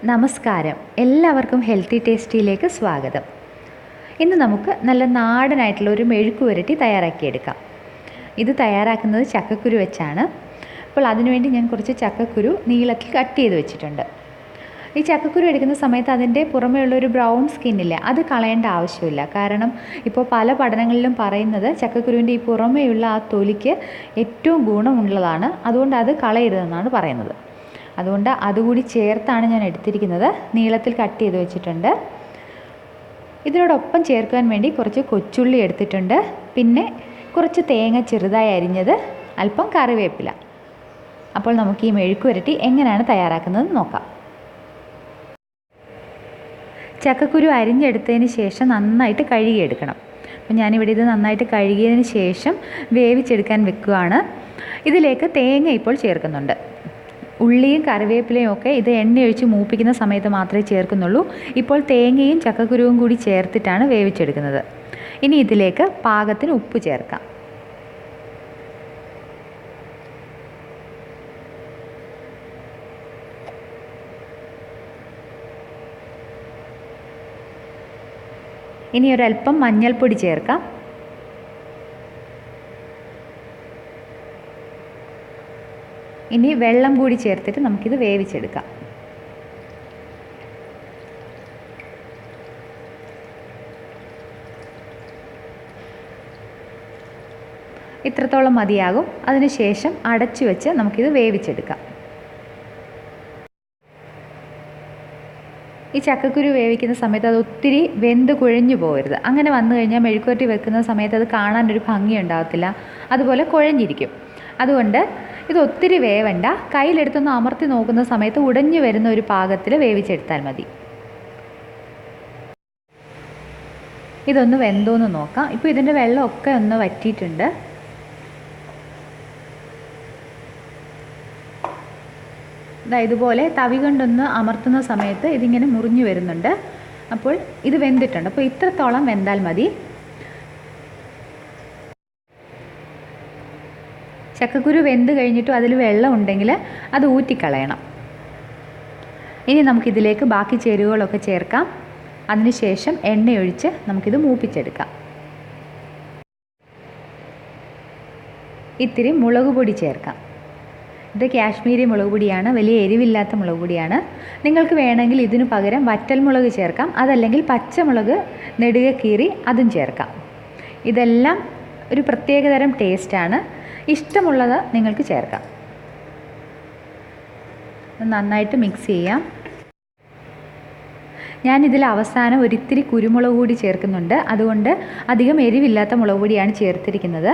നമസ്കാരം, എല്ലാവർക്കും ഹെൽത്തി ടേസ്റ്റിയിലേക്ക് സ്വാഗതം. ഇന്ന് നമുക്ക് നല്ല നാടനായിട്ടുള്ള ഒരു മെഴുക്ക് പുരട്ടി തയ്യാറാക്കിയെടുക്കാം. ഇത് തയ്യാറാക്കുന്നത് ചക്കക്കുരു വെച്ചാണ്. അപ്പോൾ അതിനുവേണ്ടി ഞാൻ കുറച്ച് ചക്കക്കുരു നീളത്തിൽ കട്ട് ചെയ്ത് വെച്ചിട്ടുണ്ട്. ഈ ചക്കക്കുരു എടുക്കുന്ന സമയത്ത് അതിൻ്റെ പുറമേയുള്ളൊരു ബ്രൗൺ സ്കിന്നില്ല, അത് കളയേണ്ട ആവശ്യമില്ല. കാരണം ഇപ്പോൾ പല പഠനങ്ങളിലും പറയുന്നത് ചക്കക്കുരുവിൻ്റെ ഈ പുറമേയുള്ള ആ തൊലിക്ക് ഏറ്റവും ഗുണമുള്ളതാണ്, അതുകൊണ്ട് അത് കളയരുതെന്നാണ് പറയുന്നത്. അതുകൊണ്ട് അതുകൂടി ചേർത്താണ് ഞാൻ എടുത്തിരിക്കുന്നത്. നീളത്തിൽ കട്ട് ചെയ്ത് വെച്ചിട്ടുണ്ട്. ഇതിനോടൊപ്പം ചേർക്കാൻ വേണ്ടി കുറച്ച് കൊച്ചുള്ളി എടുത്തിട്ടുണ്ട്. പിന്നെ കുറച്ച് തേങ്ങ ചെറുതായി അരിഞ്ഞത്, അല്പം കറിവേപ്പില. അപ്പോൾ നമുക്ക് ഈ മെഴുക്ക് പുരട്ടി എങ്ങനെയാണ് തയ്യാറാക്കുന്നത് നോക്കാം. ചക്കക്കുരു അരിഞ്ഞെടുത്തതിന് ശേഷം നന്നായിട്ട് കഴുകിയെടുക്കണം. അപ്പോൾ ഞാനിവിടെ ഇത് നന്നായിട്ട് കഴുകിയതിന് ശേഷം വേവിച്ചെടുക്കാൻ വെക്കുകയാണ്. ഇതിലേക്ക് തേങ്ങ ഇപ്പോൾ ചേർക്കുന്നുണ്ട്. ഉള്ളിയും കറിവേപ്പിലയും ഒക്കെ ഇത് എണ്ണയൊഴിച്ച് മൂപ്പിക്കുന്ന സമയത്ത് മാത്രമേ ചേർക്കുന്നുള്ളൂ. ഇപ്പോൾ തേങ്ങയും ചക്കക്കുരുവും കൂടി ചേർത്തിട്ടാണ് വേവിച്ചെടുക്കുന്നത്. ഇനി ഇതിലേക്ക് പാകത്തിന് ഉപ്പ് ചേർക്കാം. ഇനി ഒരല്പം മഞ്ഞൾപ്പൊടി ചേർക്കാം. ഇനി വെള്ളം കൂടി ചേർത്തിട്ട് നമുക്കിത് വേവിച്ചെടുക്കാം. ഇത്രത്തോളം മതിയാകും. അതിനുശേഷം അടച്ചു വെച്ച് നമുക്കിത് വേവിച്ചെടുക്കാം. ഈ ചക്കക്കുരു വേവിക്കുന്ന സമയത്ത് അത് ഒത്തിരി വെന്ത് കുഴഞ്ഞു പോകരുത്. അങ്ങനെ വന്നു കഴിഞ്ഞാൽ മെഴുക്കുവരട്ടി വെക്കുന്ന സമയത്ത് അത് കാണാനൊരു ഭംഗി ഉണ്ടാകത്തില്ല, അതുപോലെ കുഴഞ്ഞിരിക്കും. അതുകൊണ്ട് ഇത് ഒത്തിരി വേവണ്ട. കയ്യിലെടുത്തൊന്ന് അമർത്തി നോക്കുന്ന സമയത്ത് ഉടഞ്ഞു വരുന്ന ഒരു പാകത്തിൽ വേവിച്ചെടുത്താൽ മതി. ഇതൊന്ന് വെന്തോന്ന് നോക്കാം. ഇപ്പോൾ ഇതിൻ്റെ വെള്ളമൊക്കെ ഒന്ന് വറ്റിയിട്ടുണ്ട്. ഇതുപോലെ തവി കൊണ്ടൊന്ന് അമർത്തുന്ന സമയത്ത് ഇതിങ്ങനെ മുറിഞ്ഞു വരുന്നുണ്ട്. അപ്പോൾ ഇത് വെന്തിട്ടുണ്ട്. അപ്പോൾ ഇത്രത്തോളം വെന്താൽ മതി. ചക്കക്കുരു വെന്ത് കഴിഞ്ഞിട്ടും അതിൽ വെള്ളം ഉണ്ടെങ്കിൽ അത് ഊറ്റിക്കളയണം. ഇനി നമുക്കിതിലേക്ക് ബാക്കി ചേരുവകളൊക്കെ ചേർക്കാം. അതിനുശേഷം എണ്ണയൊഴിച്ച് നമുക്കിത് മൂപ്പിച്ചെടുക്കാം. ഇത്തിരി മുളക് പൊടി ചേർക്കാം. ഇത് കാശ്മീരി മുളക് പൊടിയാണ്, വലിയ എരിവില്ലാത്ത മുളക് പൊടിയാണ്. നിങ്ങൾക്ക് വേണമെങ്കിൽ ഇതിനു പകരം വറ്റൽമുളക് ചേർക്കാം, അതല്ലെങ്കിൽ പച്ചമുളക് നെടുകെ കീറി അതും ചേർക്കാം. ഇതെല്ലാം ഒരു പ്രത്യേകതരം ടേസ്റ്റാണ്. ഇഷ്ടമുള്ളത് നിങ്ങൾക്ക് ചേർക്കാം. നന്നായിട്ട് മിക്സ് ചെയ്യാം. ഞാനിതിൽ അവസാനം ഒരിത്തിരി കുരുമുളക് കൂടി ചേർക്കുന്നുണ്ട്. അതുകൊണ്ട് അധികം എരിവില്ലാത്ത മുളക് പൊടിയാണ് ചേർത്തിരിക്കുന്നത്.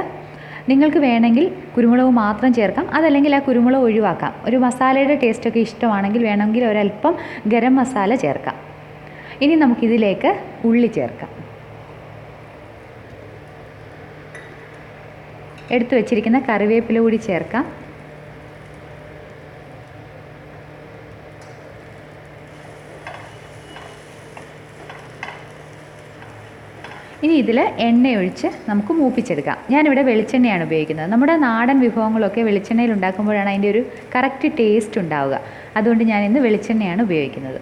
നിങ്ങൾക്ക് വേണമെങ്കിൽ കുരുമുളക് മാത്രം ചേർക്കാം, അതല്ലെങ്കിൽ ആ കുരുമുളക് ഒഴിവാക്കാം. ഒരു മസാലയുടെ ടേസ്റ്റൊക്കെ ഇഷ്ടമാണെങ്കിൽ വേണമെങ്കിൽ ഒരല്പം ഗരം മസാല ചേർക്കാം. ഇനി നമുക്കിതിലേക്ക് ഉള്ളി ചേർക്കാം. എടുത്തു വച്ചിരിക്കുന്ന കറിവേപ്പില കൂടി ചേർക്കാം. ഇനി ഇതിൽ എണ്ണയൊഴിച്ച് നമുക്ക് മൂപ്പിച്ചെടുക്കാം. ഞാനിവിടെ വെളിച്ചെണ്ണയാണ് ഉപയോഗിക്കുന്നത്. നമ്മുടെ നാടൻ വിഭവങ്ങളൊക്കെ വെളിച്ചെണ്ണയിൽ ഉണ്ടാക്കുമ്പോഴാണ് അതിൻ്റെ ഒരു കറക്റ്റ് ടേസ്റ്റ് ഉണ്ടാവുക. അതുകൊണ്ട് ഞാനിന്ന് വെളിച്ചെണ്ണയാണ് ഉപയോഗിക്കുന്നത്.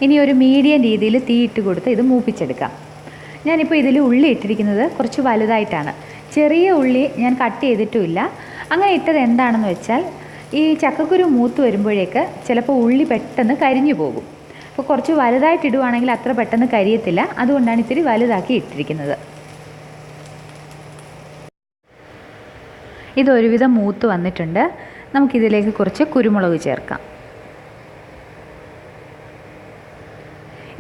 ഇനി ഒരു മീഡിയം രീതിയിൽ തീയിട്ട് കൊടുത്ത് ഇത് മൂപ്പിച്ചെടുക്കാം. ഞാനിപ്പോൾ ഇതിൽ ഉള്ളി ഇട്ടിരിക്കുന്നത് കുറച്ച് വലുതായിട്ടാണ്. ചെറിയ ഉള്ളി ഞാൻ കട്ട് ചെയ്തിട്ടുമില്ല. അങ്ങനെ ഇട്ടത് എന്താണെന്ന് വെച്ചാൽ ഈ ചക്കക്കുരു മൂത്ത് വരുമ്പോഴേക്ക് ചിലപ്പോൾ ഉള്ളി പെട്ടെന്ന് കരിഞ്ഞു പോകും. അപ്പോൾ കുറച്ച് വലുതായിട്ട് ഇടുവാണെങ്കിൽ അത്ര പെട്ടെന്ന് കരിയത്തില്ല. അതുകൊണ്ടാണ് ഇത്തിരി വലുതാക്കി ഇട്ടിരിക്കുന്നത്. ഇതൊരുവിധം മൂത്ത് വന്നിട്ടുണ്ട്. നമുക്കിതിലേക്ക് കുറച്ച് കുരുമുളക് ചേർക്കാം.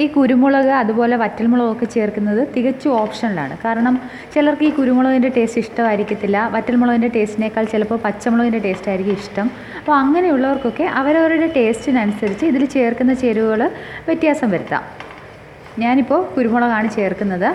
ഈ കുരുമുളക് അതുപോലെ വറ്റൽമുളകൊക്കെ ചേർക്കുന്നത് തികച്ചും ഓപ്ഷണലാണ്. കാരണം ചിലർക്ക് ഈ കുരുമുളകിൻ്റെ ടേസ്റ്റ് ഇഷ്ടമായിരിക്കത്തില്ല, വറ്റൽമുളകിൻ്റെ ടേസ്റ്റിനേക്കാൾ ചിലപ്പോൾ പച്ചമുളകിൻ്റെ ടേസ്റ്റ് ആയിരിക്കും ഇഷ്ടം. അപ്പോൾ അങ്ങനെയുള്ളവർക്കൊക്കെ അവരവരുടെ ടേസ്റ്റിനനുസരിച്ച് ഇതിൽ ചേർക്കുന്ന ചേരുവകൾ വ്യത്യാസം വരുത്താം. ഞാനിപ്പോൾ കുരുമുളകാണ് ചേർക്കുന്നത്.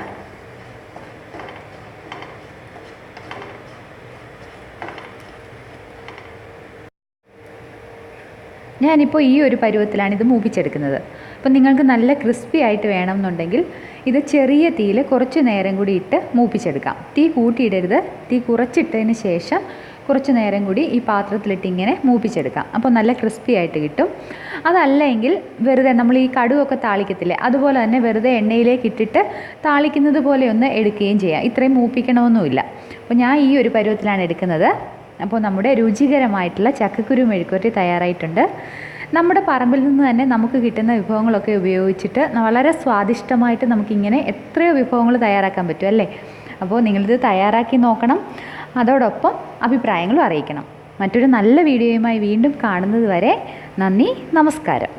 ഞാനിപ്പോൾ ഈ ഒരു പരുവത്തിലാണ് ഇത് മൂപ്പിച്ചെടുക്കുന്നത്. അപ്പം നിങ്ങൾക്ക് നല്ല ക്രിസ്പി ആയിട്ട് വേണമെന്നുണ്ടെങ്കിൽ ഇത് ചെറിയ തീയിൽ കുറച്ച് നേരം കൂടി ഇട്ട് മൂപ്പിച്ചെടുക്കാം. തീ കൂട്ടിയിടരുത്, തീ കുറച്ചിട്ടതിന് ശേഷം കുറച്ച് നേരം കൂടി ഈ പാത്രത്തിലിട്ട് ഇങ്ങനെ മൂപ്പിച്ചെടുക്കാം. അപ്പോൾ നല്ല ക്രിസ്പി ആയിട്ട് കിട്ടും. അതല്ലെങ്കിൽ വെറുതെ നമ്മൾ ഈ കടുകൊക്കെ താളിക്കത്തില്ലേ, അതുപോലെ തന്നെ വെറുതെ എണ്ണയിലേക്ക് ഇട്ടിട്ട് താളിക്കുന്നത് പോലെ ഒന്ന് എടുക്കുകയും ചെയ്യാം. ഇത്രയും മൂപ്പിക്കണമെന്നുമില്ല. അപ്പോൾ ഞാൻ ഈ ഒരു പരുവത്തിലാണ് എടുക്കുന്നത്. അപ്പോൾ നമ്മുടെ രുചികരമായിട്ടുള്ള ചക്കക്കുരു മെഴുക്കുവരട്ടി തയ്യാറായിട്ടുണ്ട്. നമ്മുടെ പറമ്പിൽ നിന്ന് തന്നെ നമുക്ക് കിട്ടുന്ന വിഭവങ്ങളൊക്കെ ഉപയോഗിച്ചിട്ട് വളരെ സ്വാദിഷ്ടമായിട്ട് നമുക്കിങ്ങനെ എത്രയോ വിഭവങ്ങൾ തയ്യാറാക്കാൻ പറ്റും അല്ലേ. അപ്പോൾ നിങ്ങളിത് തയ്യാറാക്കി നോക്കണം. അതോടൊപ്പം അഭിപ്രായങ്ങളും അറിയിക്കണം. മറ്റൊരു നല്ല വീഡിയോയുമായി വീണ്ടും കാണുന്നത് വരെ നന്ദി, നമസ്കാരം.